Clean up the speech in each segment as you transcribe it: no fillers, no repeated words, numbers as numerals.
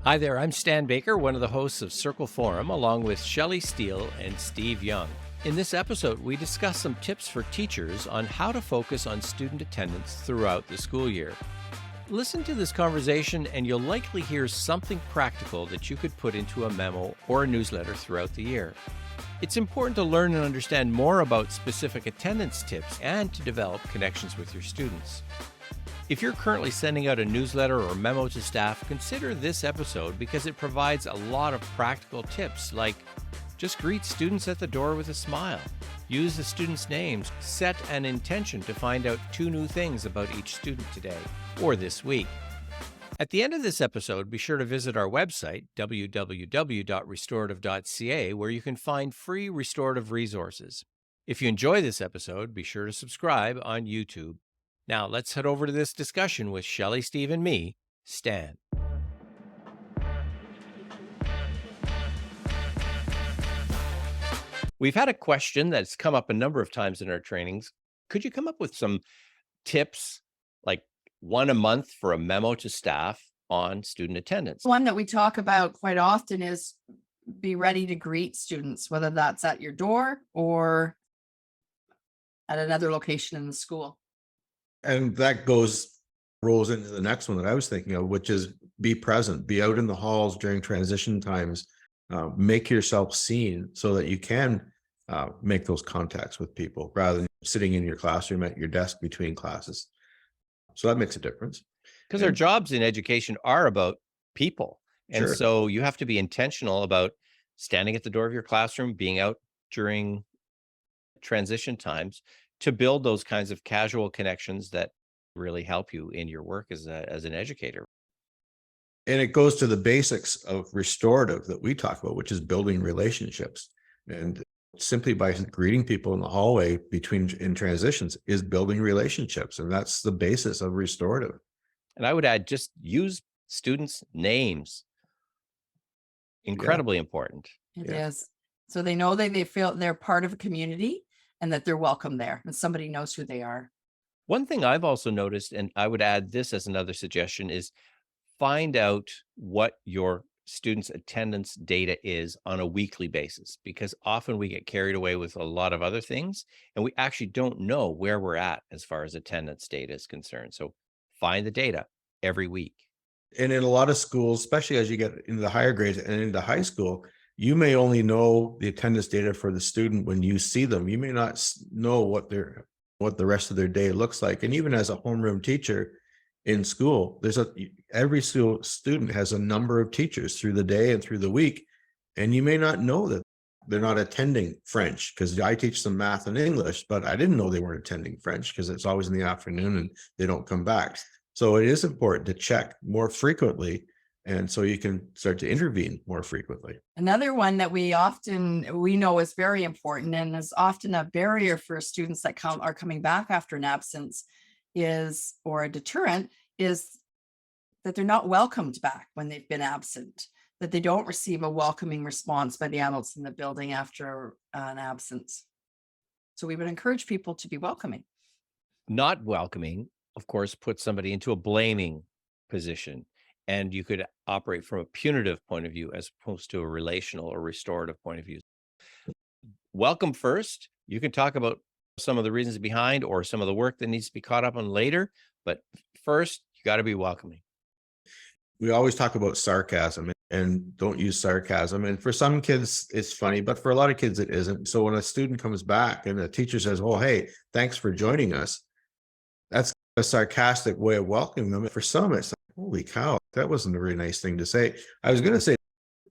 Hi there, I'm Stan Baker, one of the hosts of Circle Forum, along with Shelley Steele and Steve Young. In this episode, we discuss some tips for teachers on how to focus on student attendance throughout the school year. Listen to this conversation, and you'll likely hear something practical that you could put into a memo or a newsletter throughout the year. It's important to learn and understand more about specific attendance tips and to develop connections with your students. If you're currently sending out a newsletter or memo to staff, consider this episode because it provides a lot of practical tips like just greet students at the door with a smile, use the students' names, set an intention to find out 2 new things about each student today or this week. At the end of this episode, be sure to visit our website, www.restorative.ca, where you can find free restorative resources. If you enjoy this episode, be sure to subscribe on YouTube. Now, let's head over to this discussion with Shelley, Steve, and me, Stan. We've had a question that's come up a number of times in our trainings. Could you come up with some tips, like one a month for a memo to staff on student attendance? One that we talk about quite often is be ready to greet students, whether that's at your door or at another location in the school. And that rolls into the next one that I was thinking of, which is be present, be out in the halls during transition times, make yourself seen so that you can make those contacts with people rather than sitting in your classroom at your desk between classes. So that makes a difference. Because our jobs in education are about people. And Sure. so you have to be intentional about standing at the door of your classroom, being out during transition times to build those kinds of casual connections that really help you in your work as an educator. And it goes to the basics of restorative that we talk about, which is building relationships. And simply by greeting people in the hallway in transitions is building relationships. And that's the basis of restorative. And I would add, just use students' names. Incredibly important. It is. So they know that they feel they're part of a community and that they're welcome there and somebody knows who they are. One thing I've also noticed, and I would add this as another suggestion, is find out what your students' attendance data is on a weekly basis, because often we get carried away with a lot of other things and we actually don't know where we're at as far as attendance data is concerned. So find the data every week. And in a lot of schools, especially as you get into the higher grades and into high school, you may only know the attendance data for the student when you see them. You may not know what the rest of their day looks like. And even as a homeroom teacher in school, every school student has a number of teachers through the day and through the week. And you may not know that they're not attending French, because I teach them math and English, but I didn't know they weren't attending French because it's always in the afternoon and they don't come back. So it is important to check more frequently, and so you can start to intervene more frequently. Another one that we know is very important and is often a barrier for students that are coming back after an absence or a deterrent, is that they're not welcomed back when they've been absent, that they don't receive a welcoming response by the adults in the building after an absence. So we would encourage people to be welcoming. Not welcoming, of course, puts somebody into a blaming position. And you could operate from a punitive point of view as opposed to a relational or restorative point of view. Welcome first. You can talk about some of the reasons behind or some of the work that needs to be caught up on later. But first, you got to be welcoming. We always talk about sarcasm and don't use sarcasm. And for some kids, it's funny, but for a lot of kids, it isn't. So when a student comes back and the teacher says, "Oh, hey, thanks for joining us," that's a sarcastic way of welcoming them. For some, it's like, holy cow, that wasn't a very nice thing to say. I was going to say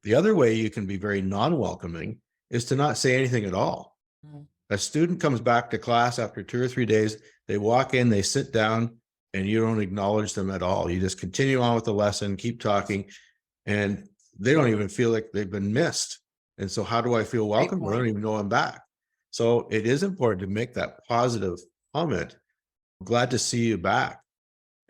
the other way you can be very non-welcoming is to not say anything at all. Mm-hmm. A student comes back to class after 2 or 3 days, they walk in, they sit down, and you don't acknowledge them at all. You just continue on with the lesson, keep talking, and they don't even feel like they've been missed. And so how do I feel welcome? I don't even know I'm back. So it is important to make that positive comment. Glad to see you back.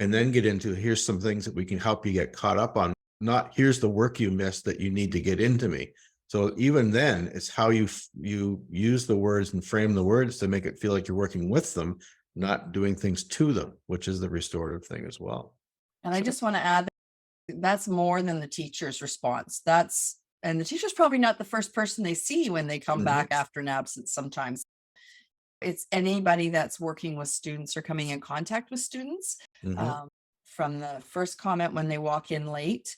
And then get into, here's some things that we can help you get caught up on. Not here's the work you missed that you need to get into me. So even then, it's how you use the words and frame the words to make it feel like you're working with them, not doing things to them, which is the restorative thing as well. And I just want to add That's more than the teacher's response. And the teacher's probably not the first person they see when they come back after an absence sometimes. It's anybody that's working with students or coming in contact with students, from the first comment when they walk in late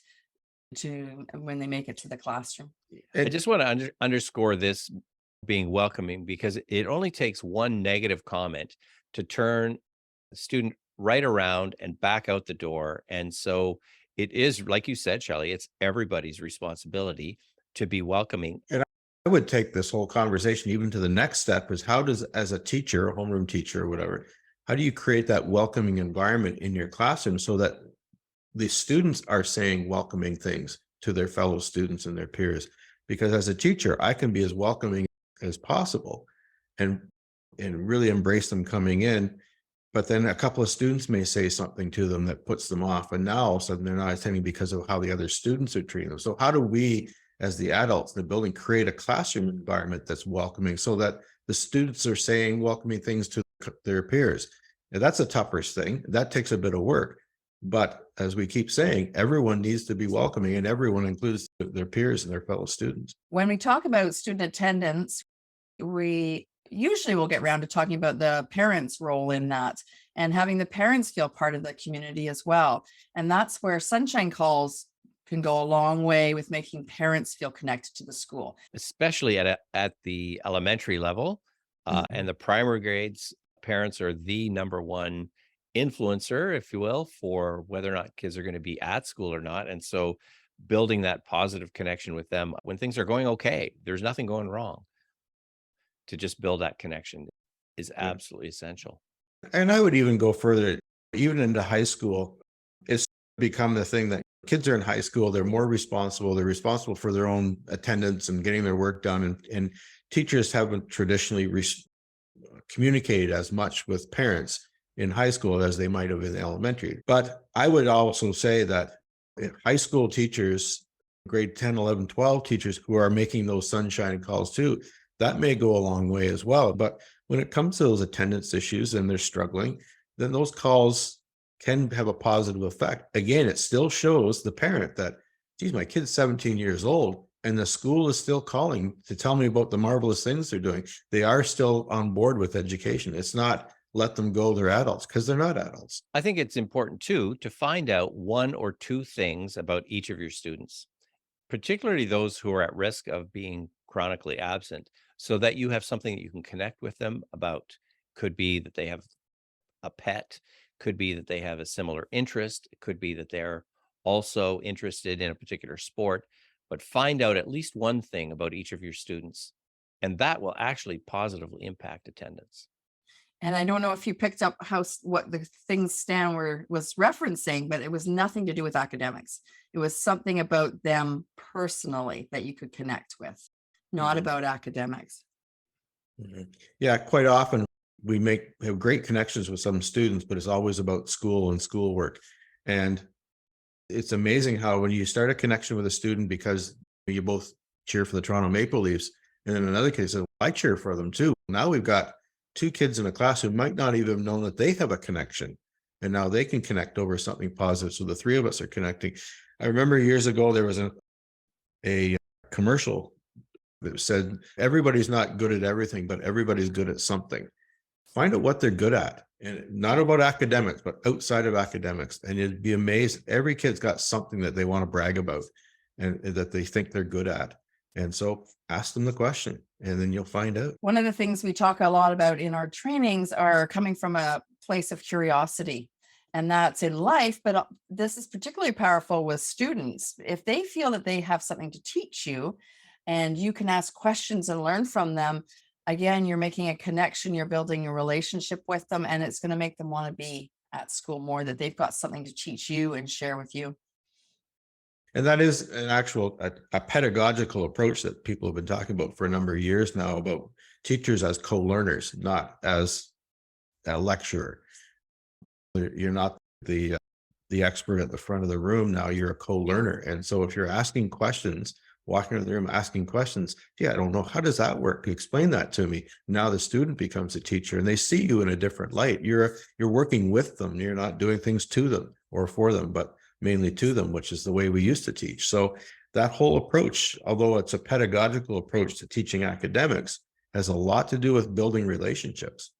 to when they make it to the classroom. I just want to underscore this being welcoming, because it only takes one negative comment to turn the student right around and back out the door. And so it is, like you said, Shelley, it's everybody's responsibility to be welcoming. And I would take this whole conversation even to the next step is how does, as a teacher, a homeroom teacher or whatever, how do you create that welcoming environment in your classroom so that the students are saying welcoming things to their fellow students and their peers? Because as a teacher, I can be as welcoming as possible and really embrace them coming in. But then a couple of students may say something to them that puts them off. And now all of a sudden they're not attending because of how the other students are treating them. So how do we, as the adults in the building, create a classroom environment that's welcoming so that the students are saying welcoming things to their peers? And that's a tougher thing. That takes a bit of work. But as we keep saying, everyone needs to be welcoming, and everyone includes their peers and their fellow students. When we talk about student attendance, we usually will get around to talking about the parents' role in that and having the parents feel part of the community as well. And that's where sunshine calls can go a long way with making parents feel connected to the school. Especially at the elementary level and the primary grades. Parents are the number one influencer, if you will, for whether or not kids are going to be at school or not. And so building that positive connection with them when things are going okay, there's nothing going wrong, to just build that connection is absolutely essential. And I would even go further, even into high school. It's become the thing that kids are in high school, they're more responsible. They're responsible for their own attendance and getting their work done. And teachers haven't traditionally communicated as much with parents in high school as they might have in elementary. But I would also say that high school teachers, grade 10, 11, 12 teachers who are making those sunshine calls too, that may go a long way as well. But when it comes to those attendance issues and they're struggling, then those calls can have a positive effect. Again, it still shows the parent that, geez, my kid's 17 years old and the school is still calling to tell me about the marvelous things they're doing. They are still on board with education. It's not let them go, they're adults, because they're not adults. I think it's important too to find out one or two things about each of your students, particularly those who are at risk of being chronically absent, so that you have something that you can connect with them about. Could be that they have a pet, could be that they have a similar interest, it could be that they're also interested in a particular sport, but find out at least one thing about each of your students, and that will actually positively impact attendance. And I don't know if you picked up what the things Stan was referencing, but it was nothing to do with academics. It was something about them personally that you could connect with, not about academics. Yeah, quite often we have great connections with some students, but it's always about school and schoolwork. And it's amazing how when you start a connection with a student because you both cheer for the Toronto Maple Leafs, and in another case, I cheer for them too. Now we've got two kids in a class who might not even know that they have a connection, and now they can connect over something positive. So the three of us are connecting. I remember years ago there was a commercial that said everybody's not good at everything, but everybody's good at something. Find out what they're good at, and not about academics, but outside of academics. And you'd be amazed. Every kid's got something that they want to brag about and that they think they're good at. And so ask them the question and then you'll find out. One of the things we talk a lot about in our trainings are coming from a place of curiosity. And that's in life, but this is particularly powerful with students. If they feel that they have something to teach you and you can ask questions and learn from them, again, you're making a connection, you're building a relationship with them, and it's going to make them want to be at school more, that they've got something to teach you and share with you. And that is an actual a pedagogical approach that people have been talking about for a number of years now, about teachers as co-learners, not as a lecturer. You're not the expert at the front of the room. Now you're a co-learner. And so if you're asking questions, walking into the room, asking questions, I don't know, how does that work? Explain that to me. Now the student becomes a teacher and they see you in a different light. You're working with them. You're not doing things to them or for them, but mainly to them, which is the way we used to teach. So that whole approach, although it's a pedagogical approach to teaching academics, has a lot to do with building relationships.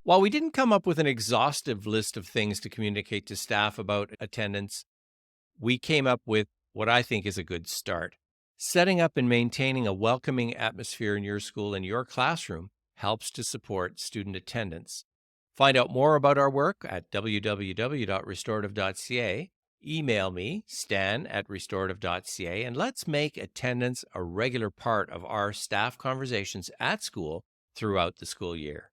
While we didn't come up with an exhaustive list of things to communicate to staff about attendance, we came up with what I think is a good start. Setting up and maintaining a welcoming atmosphere in your school and your classroom helps to support student attendance. Find out more about our work at www.restorative.ca. Email me, stan@restorative.ca, and let's make attendance a regular part of our staff conversations at school throughout the school year.